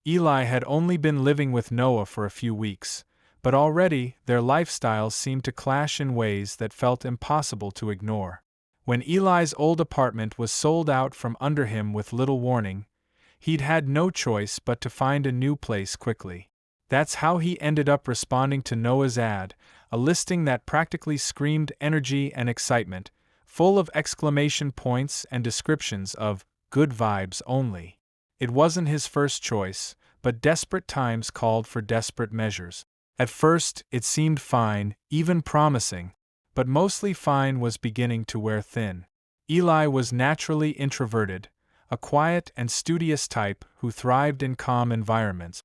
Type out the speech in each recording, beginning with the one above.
Eli had only been living with Noah for a few weeks, but already their lifestyles seemed to clash in ways that felt impossible to ignore. When Eli's old apartment was sold out from under him with little warning, he'd had no choice but to find a new place quickly. That's how he ended up responding to Noah's ad, a listing that practically screamed energy and excitement, full of exclamation points and descriptions of good vibes only. It wasn't his first choice, but desperate times called for desperate measures. At first, it seemed fine, even promising, but mostly fine was beginning to wear thin. Eli was naturally introverted, a quiet and studious type who thrived in calm environments.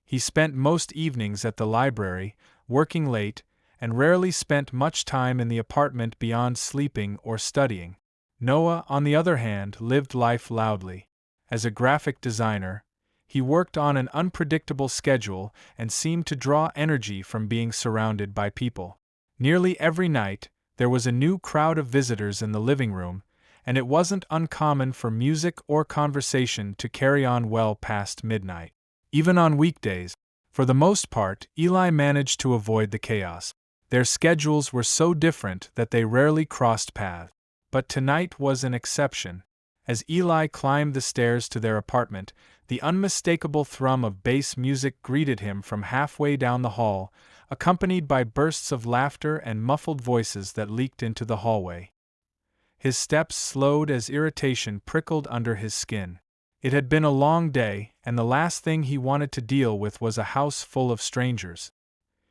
He spent most evenings at the library, working late, and rarely spent much time in the apartment beyond sleeping or studying. Noah, on the other hand, lived life loudly. As a graphic designer, he worked on an unpredictable schedule and seemed to draw energy from being surrounded by people. Nearly every night, there was a new crowd of visitors in the living room, and it wasn't uncommon for music or conversation to carry on well past midnight. Even on weekdays, for the most part, Eli managed to avoid the chaos. Their schedules were so different that they rarely crossed paths. But tonight was an exception. As Eli climbed the stairs to their apartment, the unmistakable thrum of bass music greeted him from halfway down the hall, accompanied by bursts of laughter and muffled voices that leaked into the hallway. His steps slowed as irritation prickled under his skin. It had been a long day, and the last thing he wanted to deal with was a house full of strangers.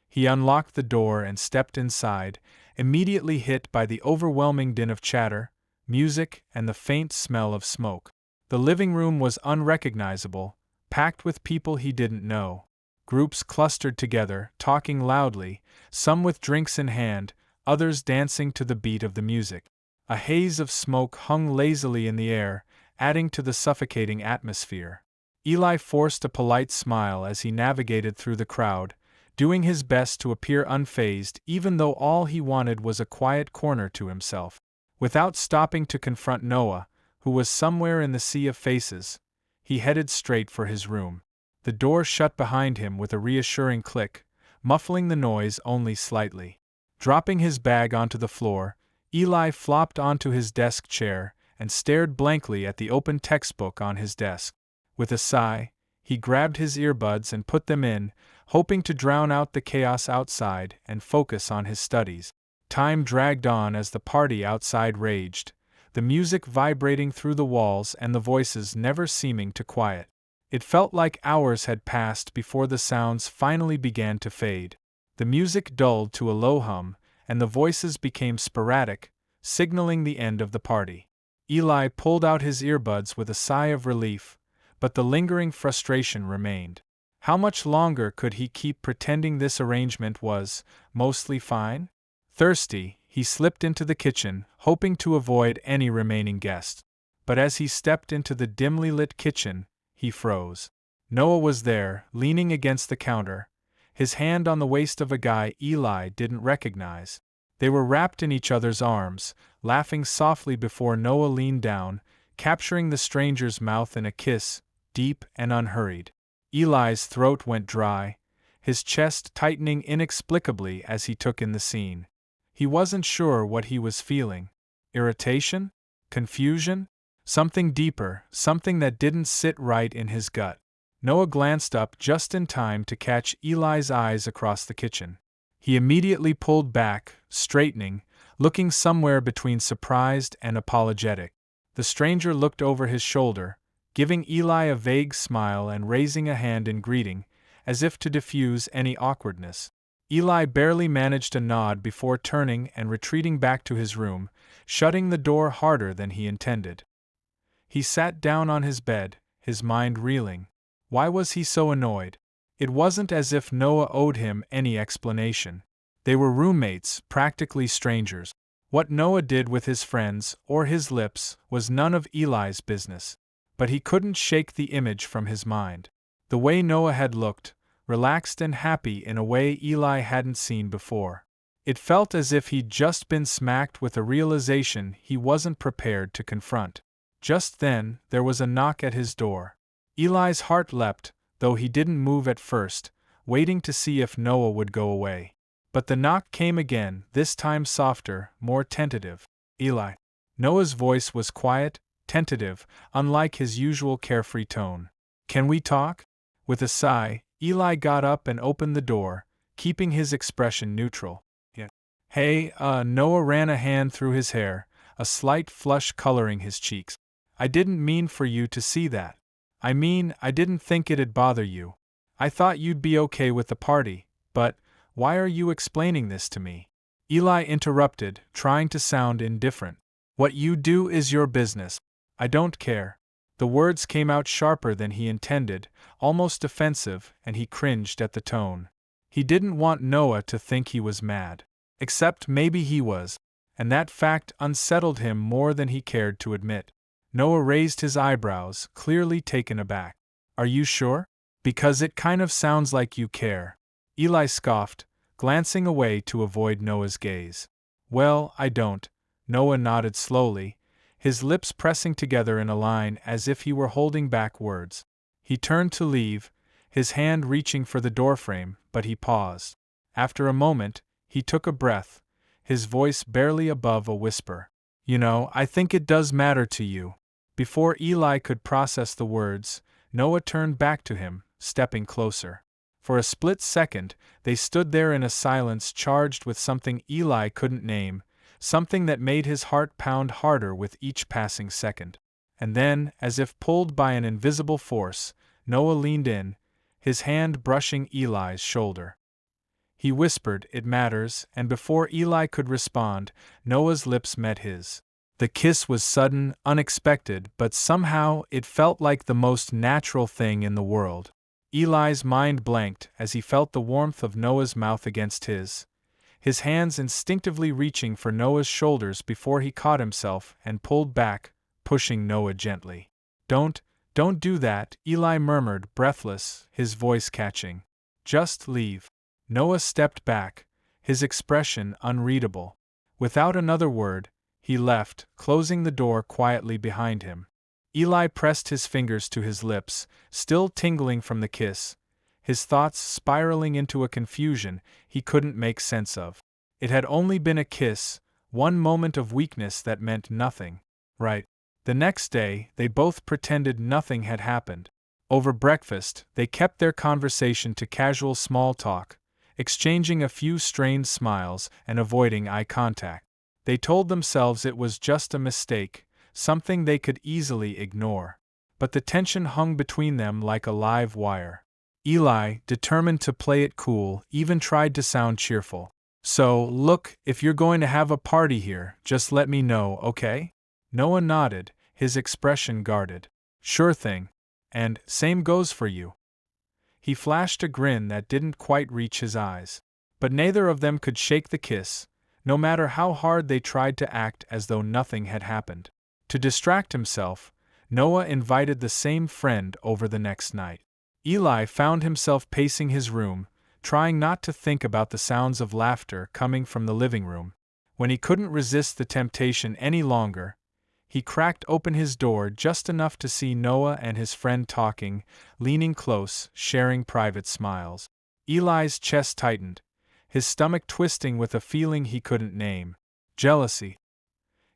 He unlocked the door and stepped inside, immediately hit by the overwhelming din of chatter, music, and the faint smell of smoke. The living room was unrecognizable, packed with people he didn't know. Groups clustered together, talking loudly, some with drinks in hand, others dancing to the beat of the music. A haze of smoke hung lazily in the air, adding to the suffocating atmosphere. Eli forced a polite smile as he navigated through the crowd, doing his best to appear unfazed even though all he wanted was a quiet corner to himself. Without stopping to confront Noah, who was somewhere in the sea of faces, he headed straight for his room. The door shut behind him with a reassuring click, muffling the noise only slightly. Dropping his bag onto the floor, Eli flopped onto his desk chair and stared blankly at the open textbook on his desk. With a sigh, he grabbed his earbuds and put them in, hoping to drown out the chaos outside and focus on his studies. Time dragged on as the party outside raged, the music vibrating through the walls and the voices never seeming to quiet. It felt like hours had passed before the sounds finally began to fade. The music dulled to a low hum, and the voices became sporadic, signaling the end of the party. Eli pulled out his earbuds with a sigh of relief, but the lingering frustration remained. How much longer could he keep pretending this arrangement was mostly fine? Thirsty, he slipped into the kitchen, hoping to avoid any remaining guests. But as he stepped into the dimly lit kitchen, he froze. Noah was there, leaning against the counter, his hand on the waist of a guy Eli didn't recognize. They were wrapped in each other's arms, laughing softly before Noah leaned down, capturing the stranger's mouth in a kiss, deep and unhurried. Eli's throat went dry, his chest tightening inexplicably as he took in the scene. He wasn't sure what he was feeling. Irritation? Confusion? Something deeper, something that didn't sit right in his gut. Noah glanced up just in time to catch Eli's eyes across the kitchen. He immediately pulled back, straightening, looking somewhere between surprised and apologetic. The stranger looked over his shoulder, giving Eli a vague smile and raising a hand in greeting, as if to diffuse any awkwardness. Eli barely managed a nod before turning and retreating back to his room, shutting the door harder than he intended. He sat down on his bed, his mind reeling. Why was he so annoyed? It wasn't as if Noah owed him any explanation. They were roommates, practically strangers. What Noah did with his friends or his lips was none of Eli's business. But he couldn't shake the image from his mind. The way Noah had looked, relaxed and happy in a way Eli hadn't seen before. It felt as if he'd just been smacked with a realization he wasn't prepared to confront. Just then, there was a knock at his door. Eli's heart leapt, though he didn't move at first, waiting to see if Noah would go away. But the knock came again, this time softer, more tentative. Eli. Noah's voice was quiet, tentative, unlike his usual carefree tone. Can we talk? With a sigh, Eli got up and opened the door, keeping his expression neutral. Yeah. Hey, Noah ran a hand through his hair, a slight flush coloring his cheeks. I didn't mean for you to see that. I mean, I didn't think it'd bother you. I thought you'd be okay with the party, but why are you explaining this to me? Eli interrupted, trying to sound indifferent. What you do is your business. I don't care. The words came out sharper than he intended, almost offensive, and he cringed at the tone. He didn't want Noah to think he was mad. Except maybe he was, and that fact unsettled him more than he cared to admit. Noah raised his eyebrows, clearly taken aback. Are you sure? Because it kind of sounds like you care. Eli scoffed, glancing away to avoid Noah's gaze. Well, I don't. Noah nodded slowly, his lips pressing together in a line as if he were holding back words. He turned to leave, his hand reaching for the doorframe, but he paused. After a moment, he took a breath, his voice barely above a whisper. You know, I think it does matter to you. Before Eli could process the words, Noah turned back to him, stepping closer. For a split second, they stood there in a silence charged with something Eli couldn't name, something that made his heart pound harder with each passing second. And then, as if pulled by an invisible force, Noah leaned in, his hand brushing Eli's shoulder. He whispered, "It matters," and before Eli could respond, Noah's lips met his. The kiss was sudden, unexpected, but somehow it felt like the most natural thing in the world. Eli's mind blanked as he felt the warmth of Noah's mouth against his hands instinctively reaching for Noah's shoulders before he caught himself and pulled back, pushing Noah gently. Don't do that," Eli murmured, breathless, his voice catching. "Just leave." Noah stepped back, his expression unreadable. Without another word, he left, closing the door quietly behind him. Eli pressed his fingers to his lips, still tingling from the kiss, his thoughts spiraling into a confusion he couldn't make sense of. It had only been a kiss, one moment of weakness that meant nothing. Right. The next day, they both pretended nothing had happened. Over breakfast, they kept their conversation to casual small talk, exchanging a few strained smiles and avoiding eye contact. They told themselves it was just a mistake, something they could easily ignore. But the tension hung between them like a live wire. Eli, determined to play it cool, even tried to sound cheerful. "So, look, if you're going to have a party here, just let me know, okay?" Noah nodded, his expression guarded. "Sure thing. And, same goes for you." He flashed a grin that didn't quite reach his eyes. But neither of them could shake the kiss, no matter how hard they tried to act as though nothing had happened. To distract himself, Noah invited the same friend over the next night. Eli found himself pacing his room, trying not to think about the sounds of laughter coming from the living room. When he couldn't resist the temptation any longer, he cracked open his door just enough to see Noah and his friend talking, leaning close, sharing private smiles. Eli's chest tightened, his stomach twisting with a feeling he couldn't name. Jealousy.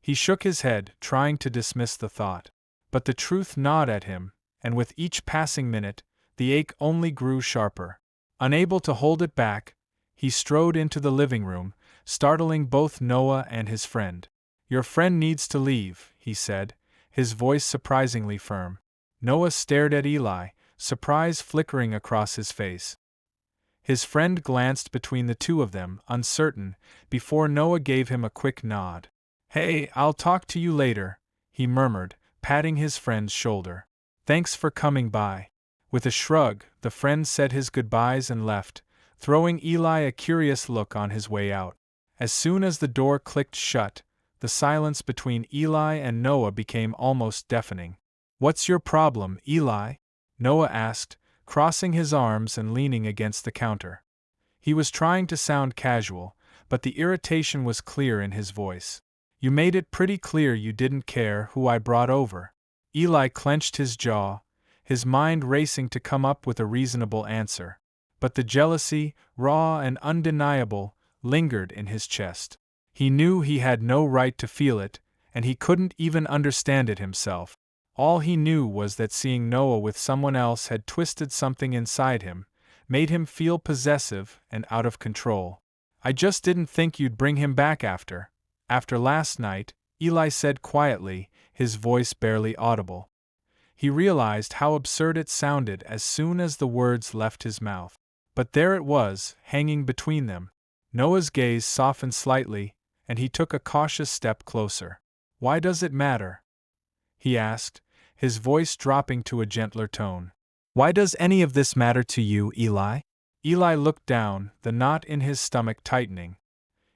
He shook his head, trying to dismiss the thought. But the truth gnawed at him, and with each passing minute, the ache only grew sharper. Unable to hold it back, he strode into the living room, startling both Noah and his friend. "Your friend needs to leave," he said, his voice surprisingly firm. Noah stared at Eli, surprise flickering across his face. His friend glanced between the two of them, uncertain, before Noah gave him a quick nod. "Hey, I'll talk to you later," he murmured, patting his friend's shoulder. "Thanks for coming by." With a shrug, the friend said his goodbyes and left, throwing Eli a curious look on his way out. As soon as the door clicked shut, the silence between Eli and Noah became almost deafening. "What's your problem, Eli?" Noah asked, crossing his arms and leaning against the counter. He was trying to sound casual, but the irritation was clear in his voice. "You made it pretty clear you didn't care who I brought over." Eli clenched his jaw, his mind racing to come up with a reasonable answer. But the jealousy, raw and undeniable, lingered in his chest. He knew he had no right to feel it, and he couldn't even understand it himself. All he knew was that seeing Noah with someone else had twisted something inside him, made him feel possessive and out of control. "I just didn't think you'd bring him back after last night," Eli said quietly, his voice barely audible. He realized how absurd it sounded as soon as the words left his mouth. But there it was, hanging between them. Noah's gaze softened slightly, and he took a cautious step closer. "Why does it matter?" he asked, his voice dropping to a gentler tone. "Why does any of this matter to you, Eli?" Eli looked down, the knot in his stomach tightening.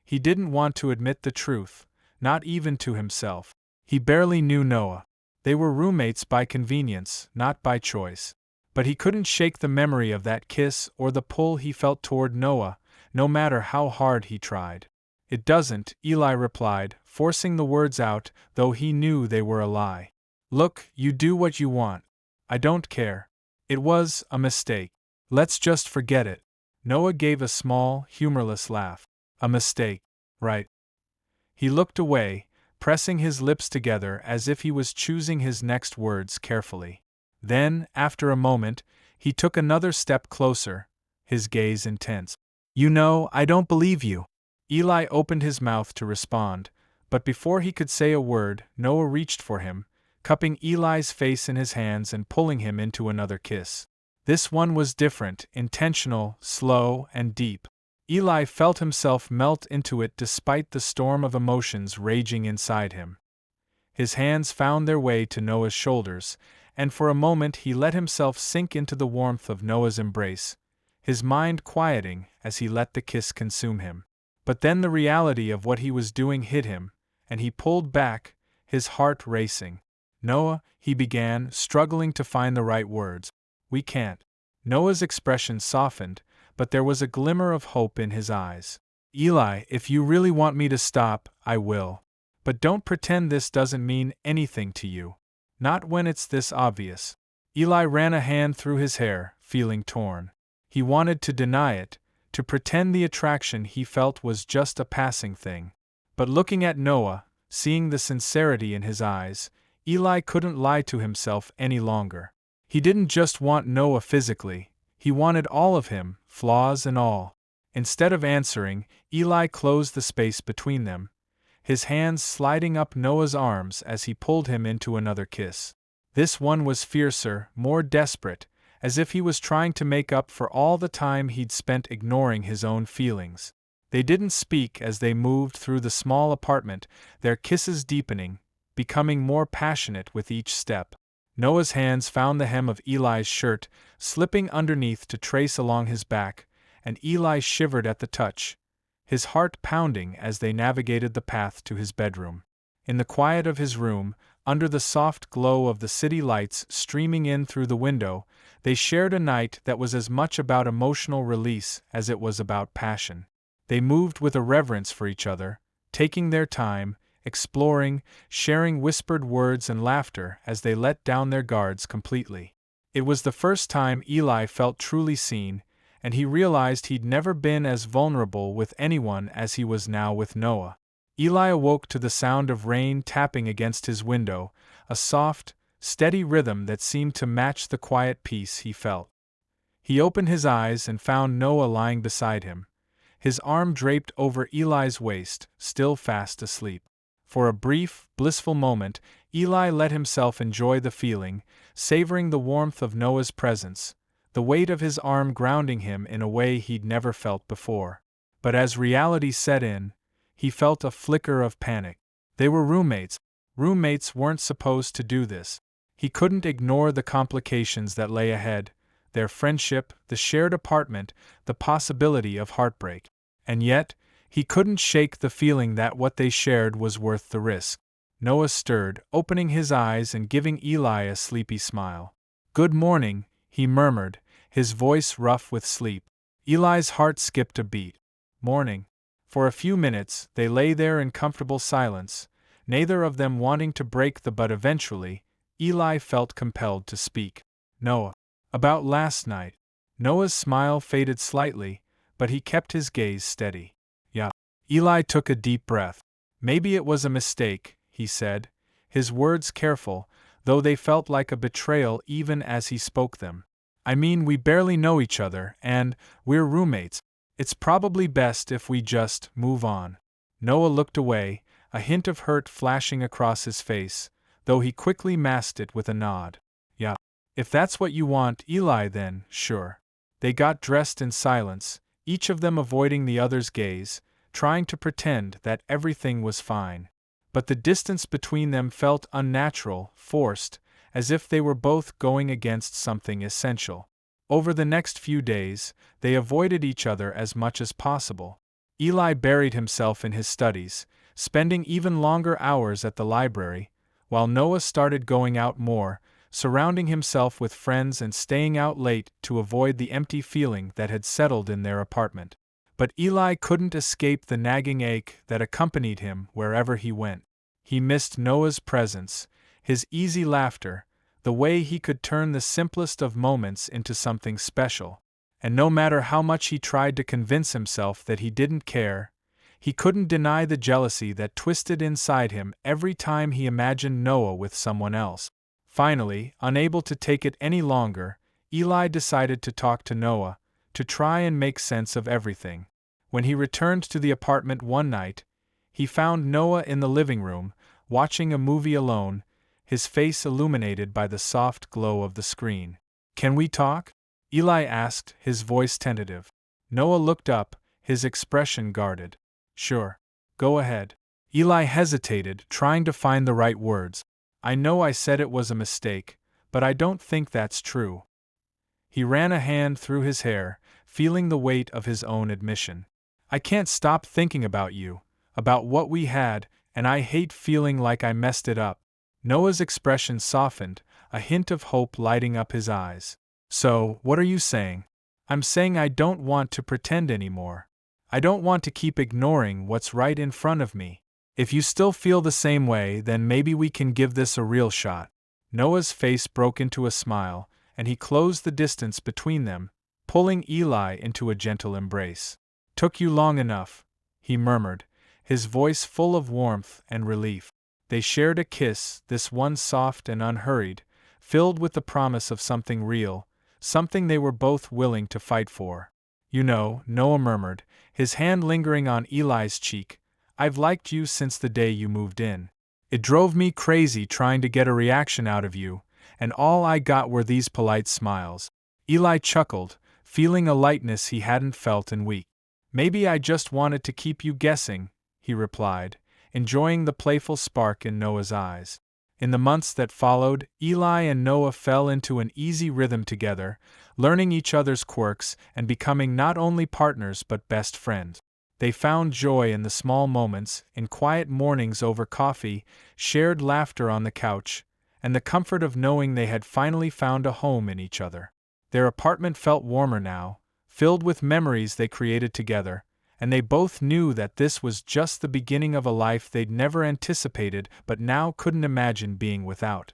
He didn't want to admit the truth, not even to himself. He barely knew Noah. They were roommates by convenience, not by choice. But he couldn't shake the memory of that kiss or the pull he felt toward Noah, no matter how hard he tried. "It doesn't," Eli replied, forcing the words out, though he knew they were a lie. "Look, you do what you want. I don't care. It was a mistake. Let's just forget it." Noah gave a small, humorless laugh. "A mistake, right?" He looked away, pressing his lips together as if he was choosing his next words carefully. Then, after a moment, he took another step closer, his gaze intense. "You know, I don't believe you." Eli opened his mouth to respond, but before he could say a word, Noah reached for him, cupping Eli's face in his hands and pulling him into another kiss. This one was different, intentional, slow, and deep. Eli felt himself melt into it despite the storm of emotions raging inside him. His hands found their way to Noah's shoulders, and for a moment he let himself sink into the warmth of Noah's embrace, his mind quieting as he let the kiss consume him. But then the reality of what he was doing hit him, and he pulled back, his heart racing. "Noah," he began, struggling to find the right words. "We can't." Noah's expression softened, but there was a glimmer of hope in his eyes. "Eli, if you really want me to stop, I will. But don't pretend this doesn't mean anything to you. Not when it's this obvious." Eli ran a hand through his hair, feeling torn. He wanted to deny it, to pretend the attraction he felt was just a passing thing. But looking at Noah, seeing the sincerity in his eyes, Eli couldn't lie to himself any longer. He didn't just want Noah physically, he wanted all of him, flaws and all. Instead of answering, Eli closed the space between them, his hands sliding up Noah's arms as he pulled him into another kiss. This one was fiercer, more desperate, as if he was trying to make up for all the time he'd spent ignoring his own feelings. They didn't speak as they moved through the small apartment, their kisses deepening, becoming more passionate with each step. Noah's hands found the hem of Eli's shirt, slipping underneath to trace along his back, and Eli shivered at the touch, his heart pounding as they navigated the path to his bedroom. In the quiet of his room, under the soft glow of the city lights streaming in through the window, they shared a night that was as much about emotional release as it was about passion. They moved with a reverence for each other, taking their time, exploring, sharing whispered words and laughter as they let down their guards completely. It was the first time Eli felt truly seen, and he realized he'd never been as vulnerable with anyone as he was now with Noah. Eli awoke to the sound of rain tapping against his window, a soft, steady rhythm that seemed to match the quiet peace he felt. He opened his eyes and found Noah lying beside him, his arm draped over Eli's waist, still fast asleep. For a brief, blissful moment, Eli let himself enjoy the feeling, savoring the warmth of Noah's presence, the weight of his arm grounding him in a way he'd never felt before. But as reality set in, he felt a flicker of panic. They were roommates. Roommates weren't supposed to do this. He couldn't ignore the complications that lay ahead, their friendship, the shared apartment, the possibility of heartbreak. And yet, he couldn't shake the feeling that what they shared was worth the risk. Noah stirred, opening his eyes and giving Eli a sleepy smile. "Good morning," he murmured, his voice rough with sleep. Eli's heart skipped a beat. "Morning." For a few minutes, they lay there in comfortable silence, neither of them wanting to break the but eventually, Eli felt compelled to speak. Noah. About last night. Noah's smile faded slightly, but he kept his gaze steady. Yeah. Eli took a deep breath. Maybe it was a mistake, he said, his words careful, though they felt like a betrayal even as he spoke them. I mean, we barely know each other, and we're roommates. It's probably best if we just move on. Noah looked away, a hint of hurt flashing across his face, though he quickly masked it with a nod. Yeah. If that's what you want, Eli, then, sure. They got dressed in silence, each of them avoiding the other's gaze, trying to pretend that everything was fine. But the distance between them felt unnatural, forced, as if they were both going against something essential. Over the next few days, they avoided each other as much as possible. Eli buried himself in his studies, spending even longer hours at the library, while Noah started going out more, surrounding himself with friends and staying out late to avoid the empty feeling that had settled in their apartment. But Eli couldn't escape the nagging ache that accompanied him wherever he went. He missed Noah's presence, his easy laughter, the way he could turn the simplest of moments into something special. And no matter how much he tried to convince himself that he didn't care, he couldn't deny the jealousy that twisted inside him every time he imagined Noah with someone else. Finally, unable to take it any longer, Eli decided to talk to Noah, to try and make sense of everything. When he returned to the apartment one night, he found Noah in the living room, watching a movie alone, his face illuminated by the soft glow of the screen. "Can we talk?" Eli asked, his voice tentative. Noah looked up, his expression guarded. "Sure. Go ahead." Eli hesitated, trying to find the right words. "I know I said it was a mistake, but I don't think that's true." He ran a hand through his hair, feeling the weight of his own admission. "I can't stop thinking about you, about what we had, and I hate feeling like I messed it up." Noah's expression softened, a hint of hope lighting up his eyes. "So, what are you saying?" "I'm saying I don't want to pretend anymore. I don't want to keep ignoring what's right in front of me. If you still feel the same way, then maybe we can give this a real shot." Noah's face broke into a smile, and he closed the distance between them, pulling Eli into a gentle embrace. "Took you long enough," he murmured, his voice full of warmth and relief. They shared a kiss, this one soft and unhurried, filled with the promise of something real, something they were both willing to fight for. "You know," Noah murmured, his hand lingering on Eli's cheek, "I've liked you since the day you moved in. It drove me crazy trying to get a reaction out of you, and all I got were these polite smiles." Eli chuckled, feeling a lightness he hadn't felt in weeks. "Maybe I just wanted to keep you guessing," he replied, enjoying the playful spark in Noah's eyes. In the months that followed, Eli and Noah fell into an easy rhythm together, learning each other's quirks and becoming not only partners but best friends. They found joy in the small moments, in quiet mornings over coffee, shared laughter on the couch, and the comfort of knowing they had finally found a home in each other. Their apartment felt warmer now, filled with memories they created together, and they both knew that this was just the beginning of a life they'd never anticipated but now couldn't imagine being without.